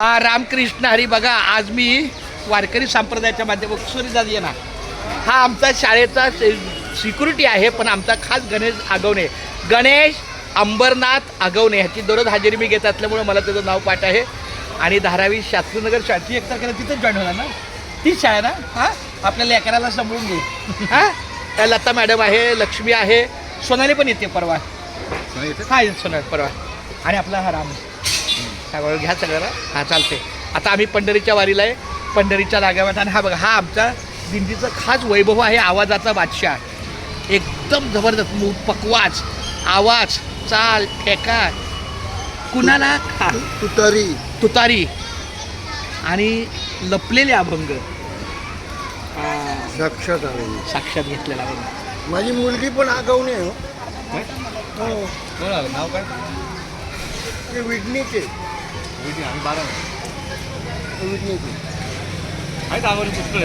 रामकृष्ण हरी. बघा आज मी वारकरी संप्रदायाच्या माध्यमातून सूर्यदास ना हा आमचा शाळेचा सिक्युरिटी आहे, पण आमचा खास गणेश आगवणे, गणेश अंबरनाथ आगवणे ह्याची दररोज हजेरी मी घेत असल्यामुळे मला त्याचं नाव पाठ आहे. आणि 12वी शास्त्रीनगर शाळेची 1 तारखेला तिथंच जॉईन होणार ना, तीच शाळा ना. हां आपल्या लेकराला सांभाळून घे. हां लता मॅडम आहे, लक्ष्मी आहे, सोनाली पण येते परवा. हां सोनाली परवा. आणि आपला हा राम सगळं घ्या सगळ्याला. हां चालते. आता आम्ही पंढरीच्या वारीला आहे, पंढरीच्या लागाव्यात. आणि हा बघा हा आमचा दिंडीचं खास वैभव आहे, आवाजाचा बादशाह. एकदम जबरदस्त पकवाज आवाज, चाल, ठेका, कुणाला तुतारी तुतारी आणि लपलेले अभंग साक्षात घेतलेला अभंग. माझी मुलगी पण आगावणे हो. नाव काय? विडणीचे आम्ही 12 विडणीचे आहेत. पुष्कळ